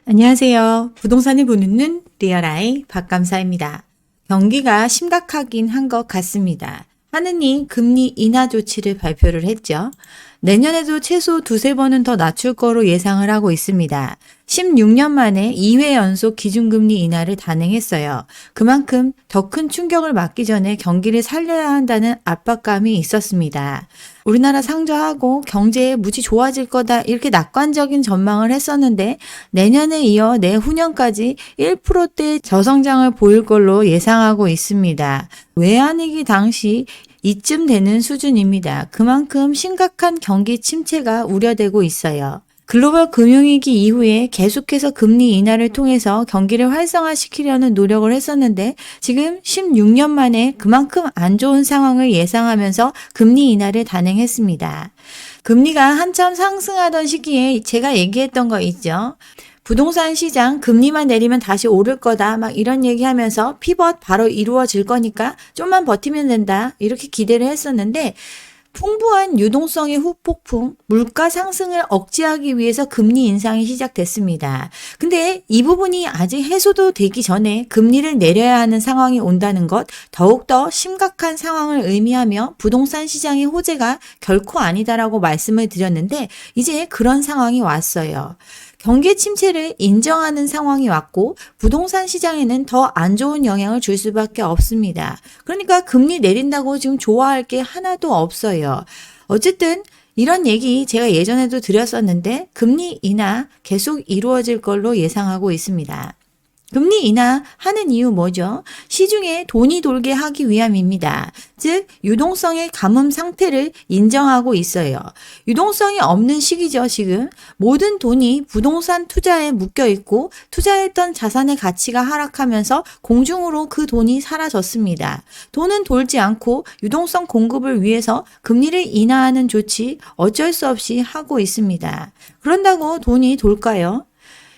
안녕하세요. 부동산을 보는 눈 리얼아이 박감사입니다. 경기가 심각하긴 한 것 같습니다. 하느니 금리 인하 조치를 발표를 했죠. 내년에도 최소 두세 번은 더 낮출 거로 예상을 하고 있습니다. 16년 만에 2회 연속 기준금리 인하를 단행했어요. 그만큼 더 큰 충격을 맞기 전에 경기를 살려야 한다는 압박감이 있었습니다. 우리나라 상저하고 경제에 무지 좋아질 거다 이렇게 낙관적인 전망을 했었는데 내년에 이어 내후년까지 1%대 저성장을 보일 걸로 예상하고 있습니다. 외환위기 당시 이쯤 되는 수준입니다. 그만큼 심각한 경기 침체가 우려되고 있어요. 글로벌 금융위기 이후에 계속해서 금리 인하를 통해서 경기를 활성화시키려는 노력을 했었는데 지금 16년 만에 그만큼 안 좋은 상황을 예상하면서 금리 인하를 단행했습니다. 금리가 한참 상승하던 시기에 제가 얘기했던 거 있죠. 부동산 시장 금리만 내리면 다시 오를 거다 막 이런 얘기하면서 피벗 바로 이루어질 거니까 좀만 버티면 된다 이렇게 기대를 했었는데 풍부한 유동성의 후폭풍, 물가 상승을 억제하기 위해서 금리 인상이 시작됐습니다. 근데 이 부분이 아직 해소도 되기 전에 금리를 내려야 하는 상황이 온다는 것, 더욱더 심각한 상황을 의미하며 부동산 시장의 호재가 결코 아니다라고 말씀을 드렸는데 이제 그런 상황이 왔어요. 경기 침체를 인정하는 상황이 왔고 부동산 시장에는 더 안 좋은 영향을 줄 수밖에 없습니다. 그러니까 금리 내린다고 지금 좋아할 게 하나도 없어요. 어쨌든 이런 얘기 제가 예전에도 드렸었는데 금리 인하 계속 이루어질 걸로 예상하고 있습니다. 금리 인하하는 이유 뭐죠? 시중에 돈이 돌게 하기 위함입니다. 즉 유동성의 감음 상태를 인정하고 있어요. 유동성이 없는 시기죠. 지금 모든 돈이 부동산 투자에 묶여 있고 투자했던 자산의 가치가 하락하면서 공중으로 그 돈이 사라졌습니다. 돈은 돌지 않고 유동성 공급을 위해서 금리를 인하하는 조치 어쩔 수 없이 하고 있습니다. 그런다고 돈이 돌까요?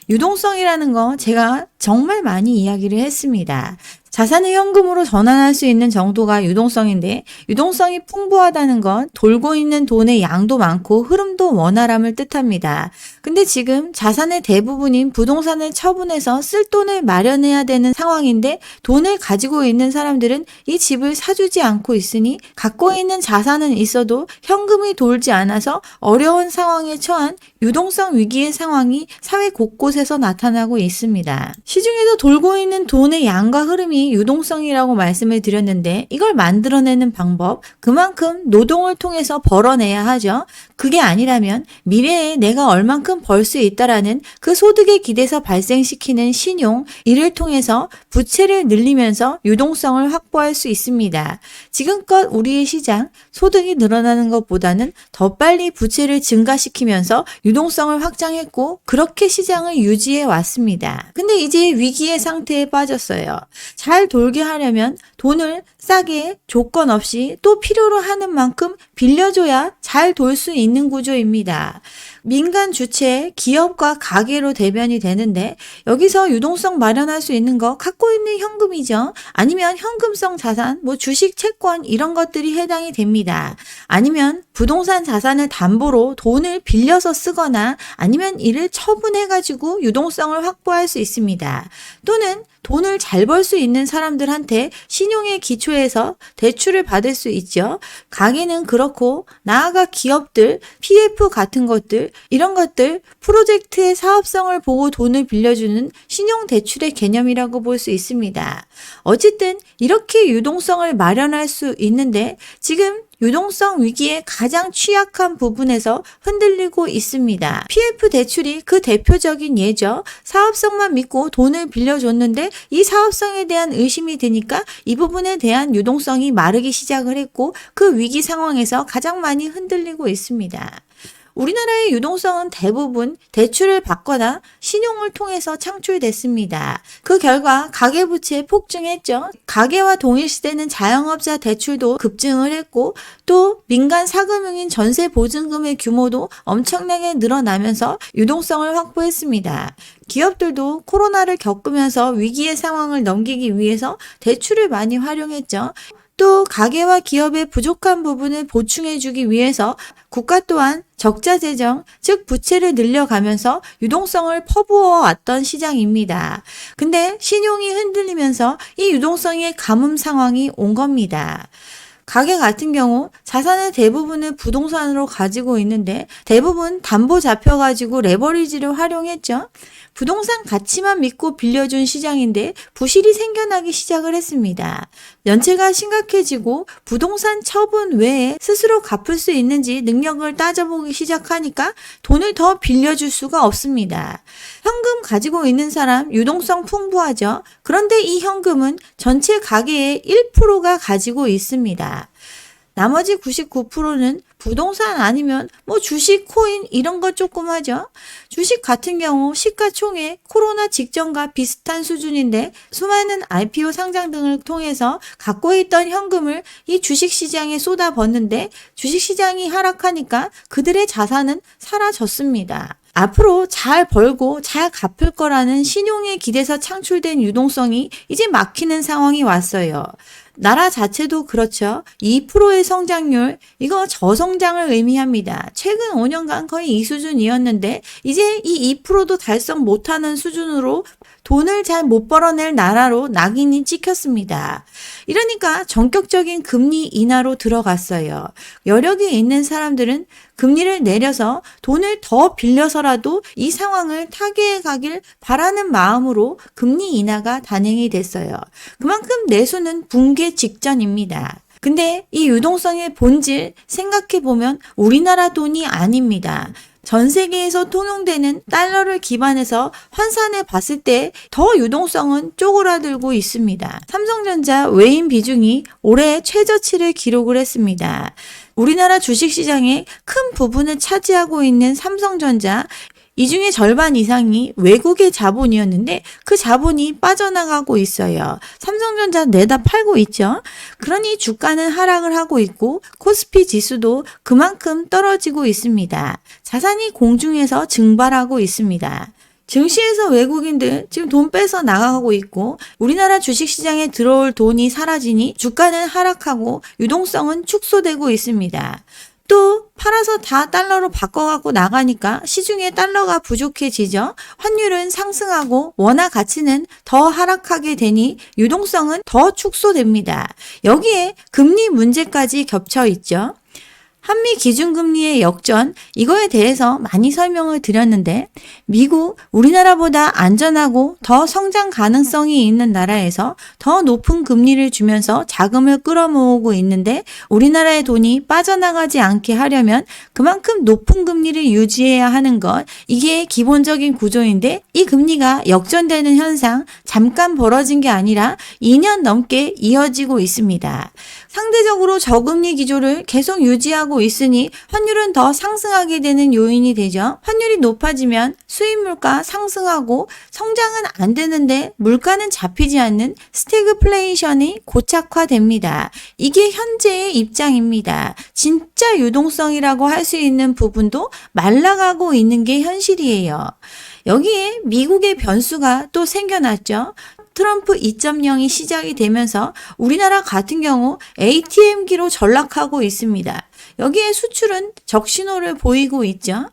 유동성이라는 거 제가 정말 많이 이야기를 했습니다. 자산을 현금으로 전환할 수 있는 정도가 유동성인데 유동성이 풍부하다는 건 돌고 있는 돈의 양도 많고 흐름도 원활함을 뜻합니다. 근데 지금 자산의 대부분인 부동산을 처분해서 쓸 돈을 마련해야 되는 상황인데 돈을 가지고 있는 사람들은 이 집을 사주지 않고 있으니 갖고 있는 자산은 있어도 현금이 돌지 않아서 어려운 상황에 처한 유동성 위기의 상황이 사회 곳곳에서 나타나고 있습니다. 시중에서 돌고 있는 돈의 양과 흐름이 유동성이라고 말씀을 드렸는데 이걸 만들어내는 방법, 그만큼 노동을 통해서 벌어내야 하죠. 그게 아니라면 미래에 내가 얼만큼 벌 수 있다라는 그 소득에 기대서 발생시키는 신용, 이를 통해서 부채를 늘리면서 유동성을 확보할 수 있습니다. 지금껏 우리의 시장, 소득이 늘어나는 것보다는 더 빨리 부채를 증가시키면서 유동성을 확장했고 그렇게 시장을 유지해 왔습니다. 근데 이제 위기의 상태에 빠졌어요. 잘 돌게 하려면 돈을 싸게 조건 없이 또 필요로 하는 만큼 빌려줘야 잘 돌 수 있는 구조입니다. 민간 주체, 기업과 가계로 대변이 되는데 여기서 유동성 마련할 수 있는 거 갖고 있는 현금이죠. 아니면 현금성 자산, 주식, 채권 이런 것들이 해당이 됩니다. 아니면 부동산 자산을 담보로 돈을 빌려서 쓰거나 아니면 이를 처분해가지고 유동성을 확보할 수 있습니다. 또는 돈을 잘 벌 수 있는 사람들한테 신용의 기초에서 대출을 받을 수 있죠. 가게는 그렇고 나아가 기업들, PF 같은 것들 이런 것들 프로젝트의 사업성을 보고 돈을 빌려주는 신용대출의 개념이라고 볼 수 있습니다. 어쨌든 이렇게 유동성을 마련할 수 있는데 지금 유동성 위기에 가장 취약한 부분에서 흔들리고 있습니다. PF 대출이 그 대표적인 예죠. 사업성만 믿고 돈을 빌려줬는데 이 사업성에 대한 의심이 드니까 이 부분에 대한 유동성이 마르기 시작을 했고 그 위기 상황에서 가장 많이 흔들리고 있습니다. 우리나라의 유동성은 대부분 대출을 받거나 신용을 통해서 창출됐습니다. 그 결과 가계부채 폭증했죠. 가계와 동일시되는 자영업자 대출도 급증을 했고 또 민간 사금융인 전세보증금의 규모도 엄청나게 늘어나면서 유동성을 확보했습니다. 기업들도 코로나를 겪으면서 위기의 상황을 넘기기 위해서 대출을 많이 활용했죠. 또 가계와 기업의 부족한 부분을 보충해주기 위해서 국가 또한 적자 재정, 즉 부채를 늘려가면서 유동성을 퍼부어 왔던 시장입니다. 근데 신용이 흔들리면서 이 유동성의 가뭄 상황이 온 겁니다. 가계 같은 경우 자산의 대부분을 부동산으로 가지고 있는데 대부분 담보 잡혀가지고 레버리지를 활용했죠. 부동산 가치만 믿고 빌려준 시장인데 부실이 생겨나기 시작을 했습니다. 연체가 심각해지고 부동산 처분 외에 스스로 갚을 수 있는지 능력을 따져보기 시작하니까 돈을 더 빌려줄 수가 없습니다. 현금 가지고 있는 사람 유동성 풍부하죠. 그런데 이 현금은 전체 가계의 1%가 가지고 있습니다. 나머지 99%는 부동산 아니면 주식, 코인 이런 거 조금 하죠. 주식 같은 경우 시가총액 코로나 직전과 비슷한 수준인데 수많은 IPO 상장 등을 통해서 갖고 있던 현금을 이 주식시장에 쏟아붓는데 주식시장이 하락하니까 그들의 자산은 사라졌습니다. 앞으로 잘 벌고 잘 갚을 거라는 신용에 기대서 창출된 유동성이 이제 막히는 상황이 왔어요. 나라 자체도 그렇죠. 2%의 성장률, 이거 저성장을 의미합니다. 최근 5년간 거의 이 수준이었는데 이제 이 2%도 달성 못하는 수준으로 돈을 잘 못 벌어낼 나라로 낙인이 찍혔습니다. 이러니까 전격적인 금리 인하로 들어갔어요. 여력이 있는 사람들은 금리를 내려서 돈을 더 빌려서라도 이 상황을 타개해 가길 바라는 마음으로 금리 인하가 단행이 됐어요. 그만큼 내수는 붕괴 직전입니다. 근데 이 유동성의 본질 생각해보면 우리나라 돈이 아닙니다. 전 세계에서 통용되는 달러를 기반해서 환산해 봤을 때 더 유동성은 쪼그라들고 있습니다. 삼성전자 외인 비중이 올해 최저치를 기록을 했습니다. 우리나라 주식시장의 큰 부분을 차지하고 있는 삼성전자, 이 중에 절반 이상이 외국의 자본이었는데 그 자본이 빠져나가고 있어요. 삼성전자 내다 팔고 있죠. 그러니 주가는 하락을 하고 있고 코스피 지수도 그만큼 떨어지고 있습니다. 자산이 공중에서 증발하고 있습니다. 증시에서 외국인들 지금 돈 빼서 나가고 있고 우리나라 주식시장에 들어올 돈이 사라지니 주가는 하락하고 유동성은 축소되고 있습니다. 또 팔아서 다 달러로 바꿔갖고 나가니까 시중에 달러가 부족해지죠. 환율은 상승하고 원화 가치는 더 하락하게 되니 유동성은 더 축소됩니다. 여기에 금리 문제까지 겹쳐 있죠. 한미 기준금리의 역전, 이거에 대해서 많이 설명을 드렸는데 미국, 우리나라보다 안전하고 더 성장 가능성이 있는 나라에서 더 높은 금리를 주면서 자금을 끌어모으고 있는데 우리나라의 돈이 빠져나가지 않게 하려면 그만큼 높은 금리를 유지해야 하는 것, 이게 기본적인 구조인데 이 금리가 역전되는 현상 잠깐 벌어진 게 아니라 2년 넘게 이어지고 있습니다. 상대적으로 저금리 기조를 계속 유지하고 있으니 환율은 더 상승하게 되는 요인이 되죠. 환율이 높아지면 수입 물가 상승하고 성장은 안 되는데 물가는 잡히지 않는 스태그플레이션이 고착화됩니다. 이게 현재의 입장입니다. 진짜 유동성이라고 할 수 있는 부분도 말라가고 있는 게 현실이에요. 여기에 미국의 변수가 또 생겨났죠. 트럼프 2.0이 시작이 되면서 우리나라 같은 경우 ATM기로 전락하고 있습니다. 여기에 수출은 적신호를 보이고 있죠.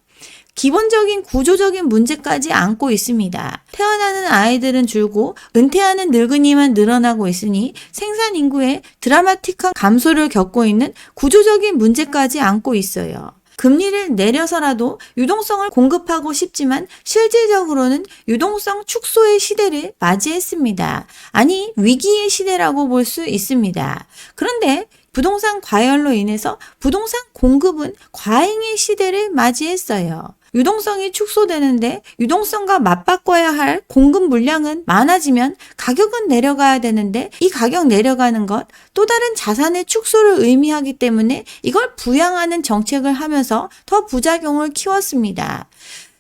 기본적인 구조적인 문제까지 안고 있습니다. 태어나는 아이들은 줄고 은퇴하는 늙은이만 늘어나고 있으니 생산 인구의 드라마틱한 감소를 겪고 있는 구조적인 문제까지 안고 있어요. 금리를 내려서라도 유동성을 공급하고 싶지만 실질적으로는 유동성 축소의 시대를 맞이했습니다. 아니, 위기의 시대라고 볼 수 있습니다. 그런데 부동산 과열로 인해서 부동산 공급은 과잉의 시대를 맞이했어요. 유동성이 축소되는데 유동성과 맞바꿔야 할 공급 물량은 많아지면 가격은 내려가야 되는데 이 가격 내려가는 것 또 다른 자산의 축소를 의미하기 때문에 이걸 부양하는 정책을 하면서 더 부작용을 키웠습니다.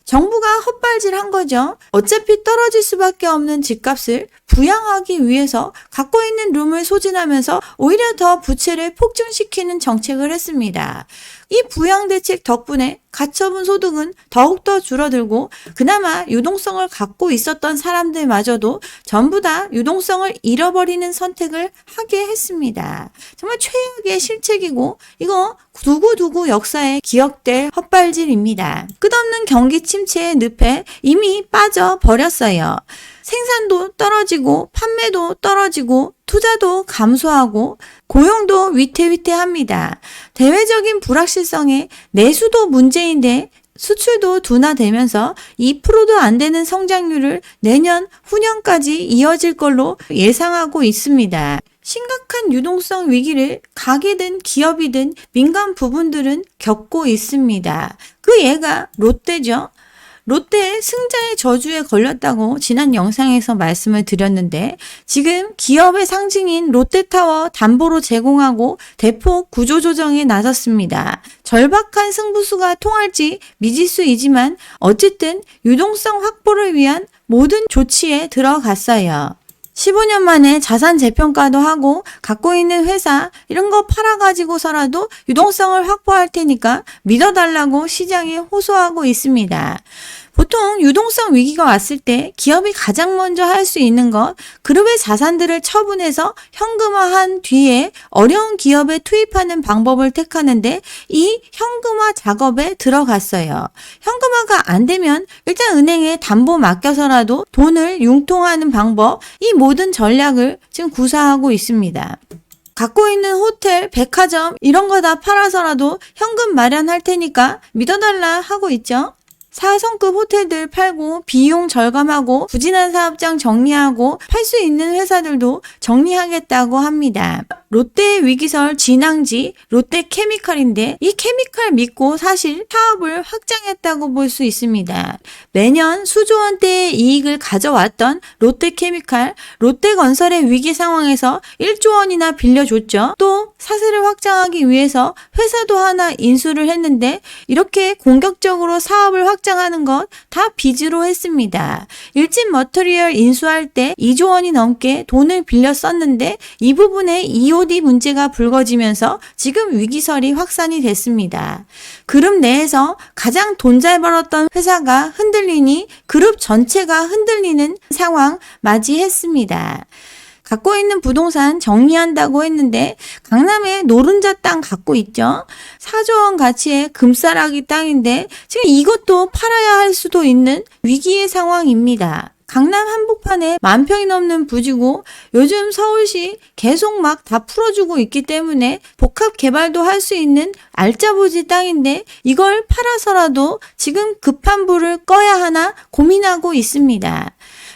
정부가 헛발질한 거죠. 어차피 떨어질 수밖에 없는 집값을 부양하기 위해서 갖고 있는 룸을 소진하면서 오히려 더 부채를 폭증시키는 정책을 했습니다. 이 부양 대책 덕분에 가처분 소득은 더욱더 줄어들고 그나마 유동성을 갖고 있었던 사람들마저도 전부 다 유동성을 잃어버리는 선택을 하게 했습니다. 정말 최악의 실책이고 이거 두고두고 역사에 기억될 헛발질입니다. 끝없는 경기 침체의 늪에 이미 빠져버렸어요. 생산도 떨어지고 판매도 떨어지고 투자도 감소하고 고용도 위태위태합니다. 대외적인 불확실성에 내수도 문제인데 수출도 둔화되면서 2%도 안 되는 성장률을 내년 후년까지 이어질 걸로 예상하고 있습니다. 심각한 유동성 위기를 가게든 기업이든 민간 부분들은 겪고 있습니다. 그 예가 롯데죠. 롯데 승자의 저주에 걸렸다고 지난 영상에서 말씀을 드렸는데 지금 기업의 상징인 롯데타워 담보로 제공하고 대폭 구조조정에 나섰습니다. 절박한 승부수가 통할지 미지수이지만 어쨌든 유동성 확보를 위한 모든 조치에 들어갔어요. 15년 만에 자산 재평가도 하고 갖고 있는 회사 이런 거 팔아가지고서라도 유동성을 확보할 테니까 믿어달라고 시장에 호소하고 있습니다. 보통 유동성 위기가 왔을 때 기업이 가장 먼저 할 수 있는 것, 그룹의 자산들을 처분해서 현금화한 뒤에 어려운 기업에 투입하는 방법을 택하는데 이 현금화 작업에 들어갔어요. 현금화가 안 되면 일단 은행에 담보 맡겨서라도 돈을 융통하는 방법, 이 모든 전략을 지금 구사하고 있습니다. 갖고 있는 호텔, 백화점 이런 거 다 팔아서라도 현금 마련할 테니까 믿어달라 하고 있죠. 4성급 호텔들 팔고 비용 절감하고 부진한 사업장 정리하고 팔 수 있는 회사들도 정리하겠다고 합니다. 롯데 위기설 진앙지 롯데케미칼인데 이 케미칼 믿고 사실 사업을 확장했다고 볼 수 있습니다. 매년 수조 원대의 이익을 가져왔던 롯데케미칼, 롯데건설의 위기 상황에서 1조 원이나 빌려줬죠. 또 사세를 확장하기 위해서 회사도 하나 인수를 했는데 이렇게 공격적으로 사업을 확장하는 것 다 빚으로 했습니다. 일진 머터리얼 인수할 때 2조 원이 넘게 돈을 빌려 썼는데 이 부분에 EOD 문제가 불거지면서 지금 위기설이 확산이 됐습니다. 그룹 내에서 가장 돈 잘 벌었던 회사가 흔들리니 그룹 전체가 흔들리는 상황 맞이했습니다. 갖고 있는 부동산 정리한다고 했는데 강남에 노른자 땅 갖고 있죠. 4조 원 가치의 금싸라기 땅인데 지금 이것도 팔아야 할 수도 있는 위기의 상황입니다. 강남 한복판에 10,000평이 넘는 부지고 요즘 서울시 계속 막 다 풀어주고 있기 때문에 복합 개발도 할 수 있는 알짜부지 땅인데 이걸 팔아서라도 지금 급한 불을 꺼야 하나 고민하고 있습니다.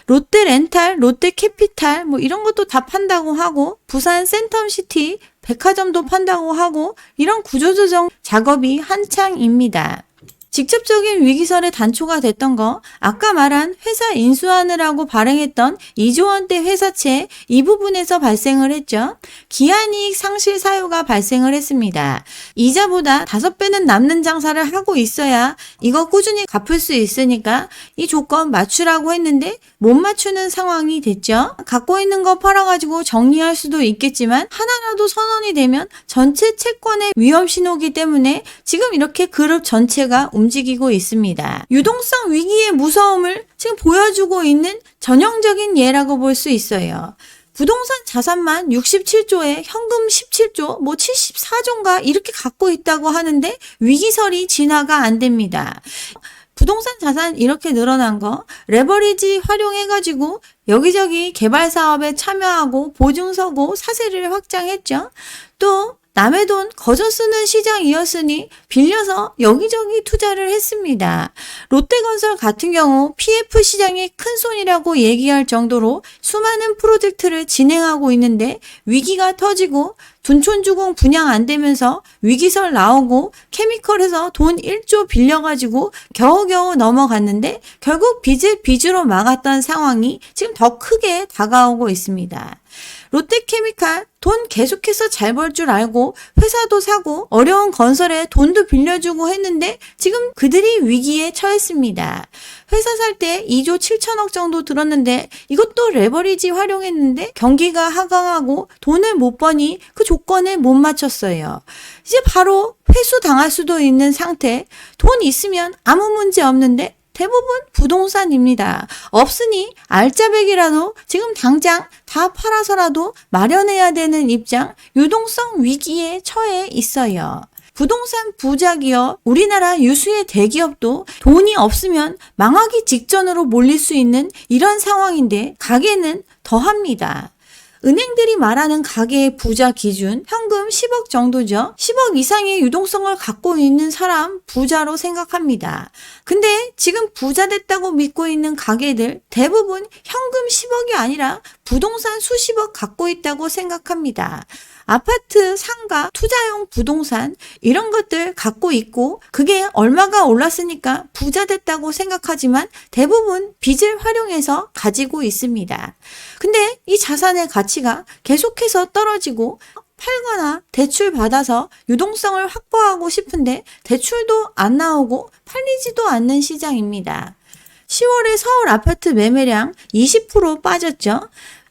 롯데 렌탈, 롯데 캐피탈 뭐 이런 것도 다 판다고 하고 부산 센텀시티 백화점도 판다고 하고 이런 구조조정 작업이 한창입니다. 직접적인 위기설의 단초가 됐던 거 아까 말한 회사 인수하느라고 발행했던 2조 원대 회사채 이 부분에서 발생을 했죠. 기한이익 상실 사유가 발생을 했습니다. 이자보다 5배는 남는 장사를 하고 있어야 이거 꾸준히 갚을 수 있으니까 이 조건 맞추라고 했는데 못 맞추는 상황이 됐죠. 갖고 있는 거 팔아가지고 정리할 수도 있겠지만 하나라도 선언이 되면 전체 채권의 위험 신호기 때문에 지금 이렇게 그룹 전체가 움직이고 있습니다. 유동성 위기의 무서움을 지금 보여주고 있는 전형적인 예라고 볼 수 있어요. 부동산 자산만 67조에 현금 17조, 뭐 74조인가 이렇게 갖고 있다고 하는데 위기설이 진화가 안 됩니다. 부동산 자산 이렇게 늘어난 거 레버리지 활용해가지고 여기저기 개발 사업에 참여하고 보증 서고 사세를 확장했죠. 또 남의 돈 거저 쓰는 시장이었으니 빌려서 여기저기 투자를 했습니다. 롯데건설 같은 경우 PF 시장의 큰 손이라고 얘기할 정도로 수많은 프로젝트를 진행하고 있는데 위기가 터지고 둔촌주공 분양 안 되면서 위기설 나오고 케미컬에서 돈 1조 빌려가지고 겨우겨우 넘어갔는데 결국 빚을 빚으로 막았던 상황이 지금 더 크게 다가오고 있습니다. 롯데케미칼 돈 계속해서 잘 벌 줄 알고 회사도 사고 어려운 건설에 돈도 빌려주고 했는데 지금 그들이 위기에 처했습니다. 회사 살 때 2조 7천억 정도 들었는데 이것도 레버리지 활용했는데 경기가 하강하고 돈을 못 버니 그 조건에 못 맞췄어요. 이제 바로 회수 당할 수도 있는 상태. 돈 있으면 아무 문제 없는데 대부분 부동산입니다. 없으니 알짜배기라도 지금 당장 다 팔아서라도 마련해야 되는 입장, 유동성 위기에 처해 있어요. 부동산 부자 기업, 우리나라 유수의 대기업도 돈이 없으면 망하기 직전으로 몰릴 수 있는 이런 상황인데 가게는 더합니다. 은행들이 말하는 가계의 부자 기준 현금 10억 정도죠. 10억 이상의 유동성을 갖고 있는 사람 부자로 생각합니다. 근데 지금 부자 됐다고 믿고 있는 가게들 대부분 현금 10억이 아니라 부동산 수십억 갖고 있다고 생각합니다. 아파트, 상가, 투자용 부동산 이런 것들 갖고 있고 그게 얼마가 올랐으니까 부자 됐다고 생각하지만 대부분 빚을 활용해서 가지고 있습니다. 근데 이 자산의 가치가 계속해서 떨어지고 팔거나 대출 받아서 유동성을 확보하고 싶은데 대출도 안 나오고 팔리지도 않는 시장입니다. 10월에 서울 아파트 매매량 20% 빠졌죠.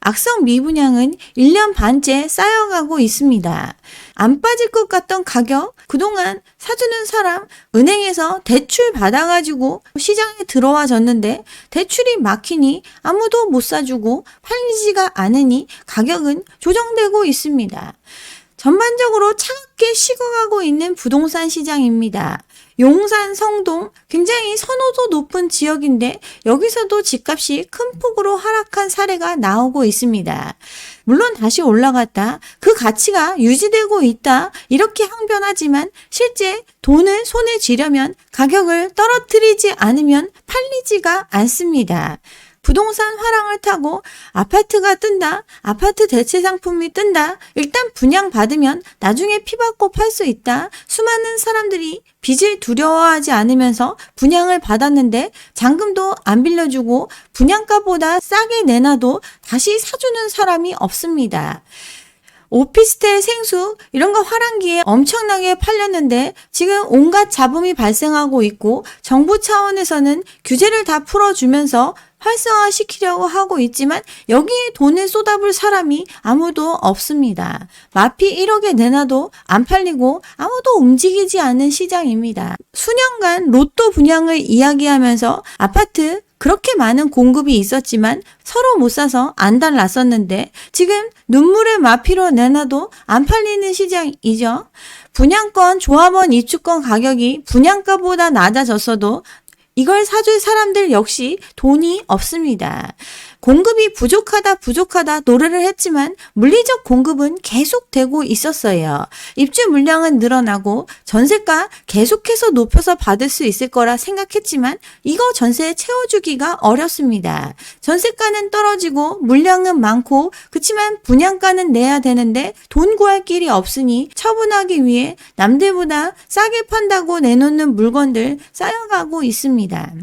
악성 미분양은 1년 반째 쌓여가고 있습니다. 안 빠질 것 같던 가격, 그동안 사주는 사람 은행에서 대출 받아가지고 시장에 들어와줬는데 대출이 막히니 아무도 못 사주고 팔리지가 않으니 가격은 조정되고 있습니다. 전반적으로 차갑게 식어가고 있는 부동산 시장입니다. 용산, 성동 굉장히 선호도 높은 지역인데 여기서도 집값이 큰 폭으로 하락한 사례가 나오고 있습니다. 물론 다시 올라갔다, 그 가치가 유지되고 있다 이렇게 항변하지만 실제 돈을 손에 쥐려면 가격을 떨어뜨리지 않으면 팔리지가 않습니다. 부동산 화랑을 타고 아파트가 뜬다, 아파트 대체 상품이 뜬다, 일단 분양받으면 나중에 피받고 팔 수 있다. 수많은 사람들이 빚을 두려워하지 않으면서 분양을 받았는데 잔금도 안 빌려주고 분양가보다 싸게 내놔도 다시 사주는 사람이 없습니다. 오피스텔, 생수 이런 거 화랑기에 엄청나게 팔렸는데 지금 온갖 잡음이 발생하고 있고 정부 차원에서는 규제를 다 풀어주면서 활성화시키려고 하고 있지만 여기에 돈을 쏟아볼 사람이 아무도 없습니다. 마피 1억에 내놔도 안 팔리고 아무도 움직이지 않는 시장입니다. 수년간 로또 분양을 이야기하면서 아파트 그렇게 많은 공급이 있었지만 서로 못 사서 안달났었는데 지금 눈물의 마피로 내놔도 안 팔리는 시장이죠. 분양권, 조합원 입주권 가격이 분양가보다 낮아졌어도 이걸 사줄 사람들 역시 돈이 없습니다. 공급이 부족하다 노래를 했지만 물리적 공급은 계속되고 있었어요. 입주 물량은 늘어나고 전세가 계속해서 높여서 받을 수 있을 거라 생각했지만 이거 전세 채워주기가 어렵습니다. 전세가는 떨어지고 물량은 많고 그치만 분양가는 내야 되는데 돈 구할 길이 없으니 처분하기 위해 남들보다 싸게 판다고 내놓는 물건들 쌓여가고 있습니다.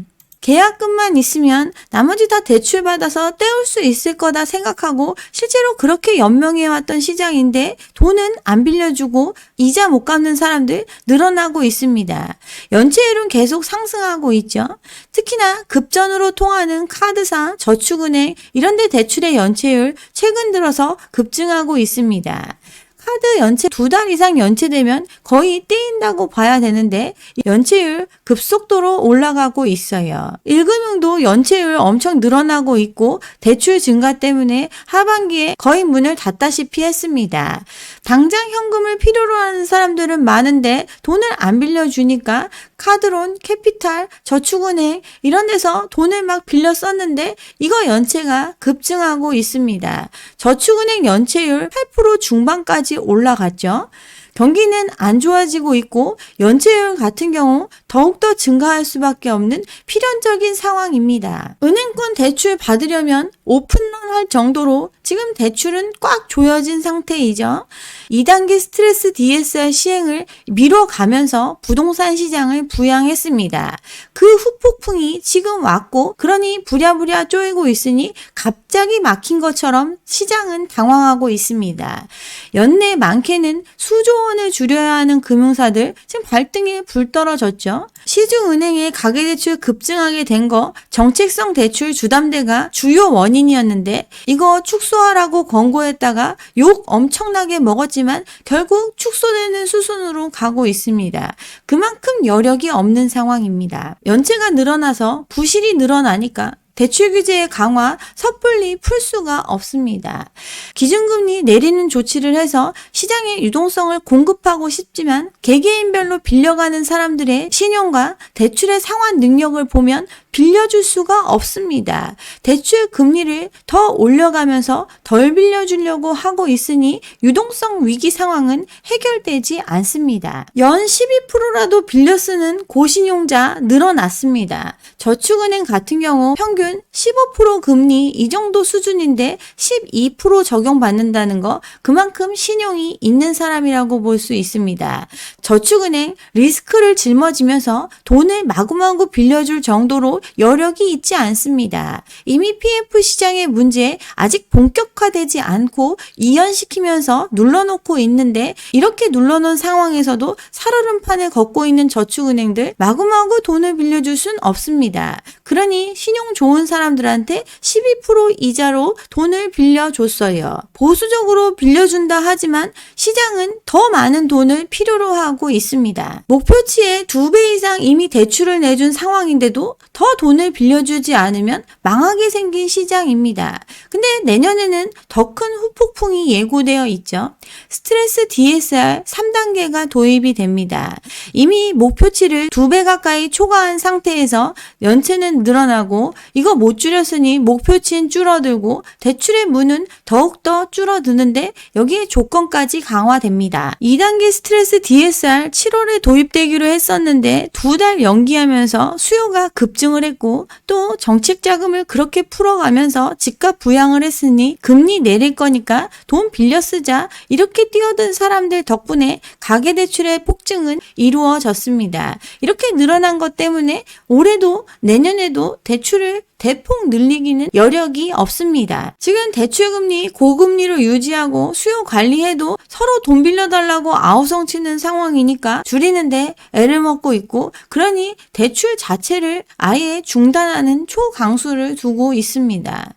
계약금만 있으면 나머지 다 대출받아서 때울 수 있을 거다 생각하고 실제로 그렇게 연명해왔던 시장인데 돈은 안 빌려주고 이자 못 갚는 사람들 늘어나고 있습니다. 연체율은 계속 상승하고 있죠. 특히나 급전으로 통하는 카드사, 저축은행 이런 데 대출의 연체율 최근 들어서 급증하고 있습니다. 카드 연체 2달 이상 연체되면 거의 떼인다고 봐야 되는데 연체율 급속도로 올라가고 있어요. 1금융도 연체율 엄청 늘어나고 있고 대출 증가 때문에 하반기에 거의 문을 닫다시피 했습니다. 당장 현금을 필요로 하는 사람들은 많은데 돈을 안 빌려주니까 카드론, 캐피탈, 저축은행 이런 데서 돈을 막 빌려 썼는데 이거 연체가 급증하고 있습니다. 저축은행 연체율 8% 중반까지 올라갔죠. 경기는 안 좋아지고 있고 연체율 같은 경우 더욱더 증가할 수밖에 없는 필연적인 상황입니다. 은행권 대출 받으려면 오픈런 할 정도로 지금 대출은 꽉 조여진 상태이죠. 2단계 스트레스 DSR 시행을 미뤄가면서 부동산 시장을 부양했습니다. 그 후폭풍이 지금 왔고 그러니 부랴부랴 쪼이고 있으니 갑자기 막힌 것처럼 시장은 당황하고 있습니다. 연내 많게는 수조 원을 줄여야 하는 금융사들 지금 발등에 불 떨어졌죠. 시중은행의 가계대출 급증하게 된 거 정책성 대출 주담대가 주요 원인이었는데 이거 축소하라고 권고했다가 욕 엄청나게 먹었지만 결국 축소되는 수순으로 가고 있습니다. 그만큼 여력이 없는 상황입니다. 연체가 늘어나서 부실이 늘어나니까 대출 규제의 강화 섣불리 풀 수가 없습니다. 기준금리 내리는 조치를 해서 시장의 유동성을 공급하고 싶지만 개개인별로 빌려가는 사람들의 신용과 대출의 상환 능력을 보면 빌려줄 수가 없습니다. 대출 금리를 더 올려가면서 덜 빌려주려고 하고 있으니 유동성 위기 상황은 해결되지 않습니다. 연 12%라도 빌려 쓰는 고신용자 늘어났습니다. 저축은행 같은 경우 평균 15% 금리 이 정도 수준인데 12% 적용받는다는 거 그만큼 신용이 있는 사람이라고 볼 수 있습니다. 저축은행 리스크를 짊어지면서 돈을 마구마구 빌려줄 정도로 여력이 있지 않습니다. 이미 PF 시장의 문제 아직 본격화되지 않고 이연시키면서 눌러놓고 있는데 이렇게 눌러놓은 상황에서도 살얼음판을 걷고 있는 저축은행들 마구마구 돈을 빌려줄 순 없습니다. 그러니 신용 좋은 사람들한테 12% 이자로 돈을 빌려줬어요. 보수적으로 빌려준다 하지만 시장은 더 많은 돈을 필요로 하고 있습니다. 목표치의 2배 이상 이미 대출을 내준 상황인데도 더 돈을 빌려주지 않으면 망하게 생긴 시장입니다. 근데 내년에는 더 큰 후폭풍이 예고되어 있죠. 스트레스 DSR 3단계가 도입이 됩니다. 이미 목표치를 2배 가까이 초과한 상태에서 연체는 늘어나고 이거 못 줄였으니 목표치는 줄어들고 대출의 문은 더욱더 줄어드는데 여기에 조건까지 강화됩니다. 2단계 스트레스 DSR 7월에 도입되기로 했었는데 2달 연기하면서 수요가 급증을 했고 또 정책 자금을 그렇게 풀어가면서 집값 부양을 했으니 금리 내릴 거니까 돈 빌려 쓰자 이렇게 뛰어든 사람들 덕분에 가계대출의 폭증은 이루어졌습니다. 이렇게 늘어난 것 때문에 올해도 내년에도 대출을 대폭 늘리기는 여력이 없습니다. 지금 대출금리 고금리로 유지하고 수요 관리해도 서로 돈 빌려달라고 아우성치는 상황이니까 줄이는데 애를 먹고 있고 그러니 대출 자체를 아예 중단하는 초강수를 두고 있습니다.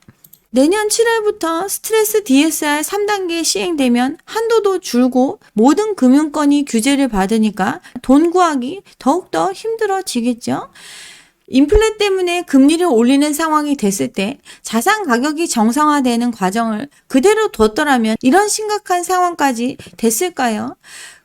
내년 7월부터 스트레스 DSR 3단계 시행되면 한도도 줄고 모든 금융권이 규제를 받으니까 돈 구하기 더욱더 힘들어지겠죠. 인플레 때문에 금리를 올리는 상황이 됐을 때 자산 가격이 정상화되는 과정을 그대로 뒀더라면 이런 심각한 상황까지 됐을까요?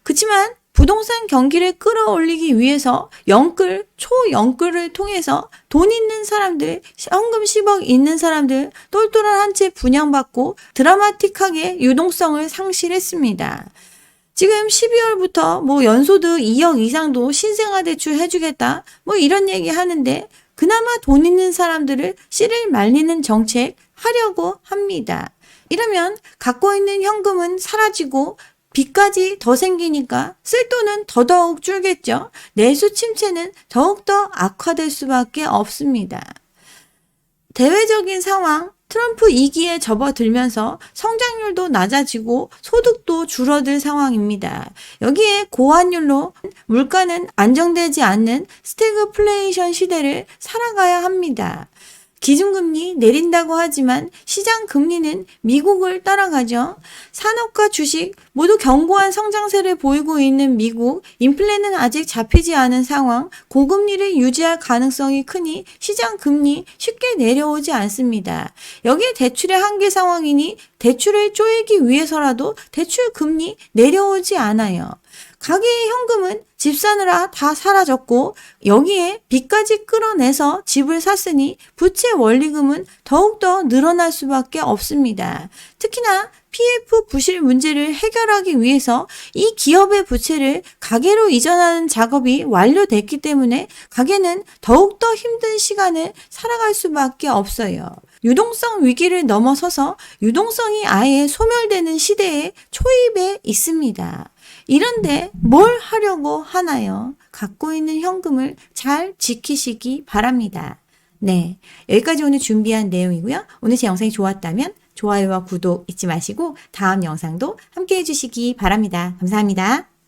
그렇지만 부동산 경기를 끌어올리기 위해서 영끌, 초영끌을 통해서 돈 있는 사람들, 현금 10억 있는 사람들 똘똘한 한 채 분양받고 드라마틱하게 유동성을 상실했습니다. 지금 12월부터 연소득 2억 이상도 신생아 대출 해주겠다 이런 얘기 하는데 그나마 돈 있는 사람들을 씨를 말리는 정책 하려고 합니다. 이러면 갖고 있는 현금은 사라지고 빚까지 더 생기니까 쓸 돈은 더더욱 줄겠죠. 내수 침체는 더욱더 악화될 수밖에 없습니다. 대외적인 상황 트럼프 2기에 접어들면서 성장률도 낮아지고 소득도 줄어들 상황입니다. 여기에 고환율로 물가는 안정되지 않는 스태그플레이션 시대를 살아가야 합니다. 기준금리 내린다고 하지만 시장 금리는 미국을 따라가죠. 산업과 주식 모두 견고한 성장세를 보이고 있는 미국, 인플레는 아직 잡히지 않은 상황, 고금리를 유지할 가능성이 크니 시장 금리 쉽게 내려오지 않습니다. 여기에 대출의 한계 상황이니 대출을 쪼이기 위해서라도 대출 금리 내려오지 않아요. 가계의 현금은 집 사느라 다 사라졌고 여기에 빚까지 끌어내서 집을 샀으니 부채 원리금은 더욱더 늘어날 수밖에 없습니다. 특히나 PF 부실 문제를 해결하기 위해서 이 기업의 부채를 가계로 이전하는 작업이 완료됐기 때문에 가계는 더욱더 힘든 시간을 살아갈 수밖에 없어요. 유동성 위기를 넘어서서 유동성이 아예 소멸되는 시대에 초입에 있습니다. 이런데 뭘 하려고 하나요? 갖고 있는 현금을 잘 지키시기 바랍니다. 네, 여기까지 오늘 준비한 내용이고요. 오늘 제 영상이 좋았다면 좋아요와 구독 잊지 마시고 다음 영상도 함께 해주시기 바랍니다. 감사합니다.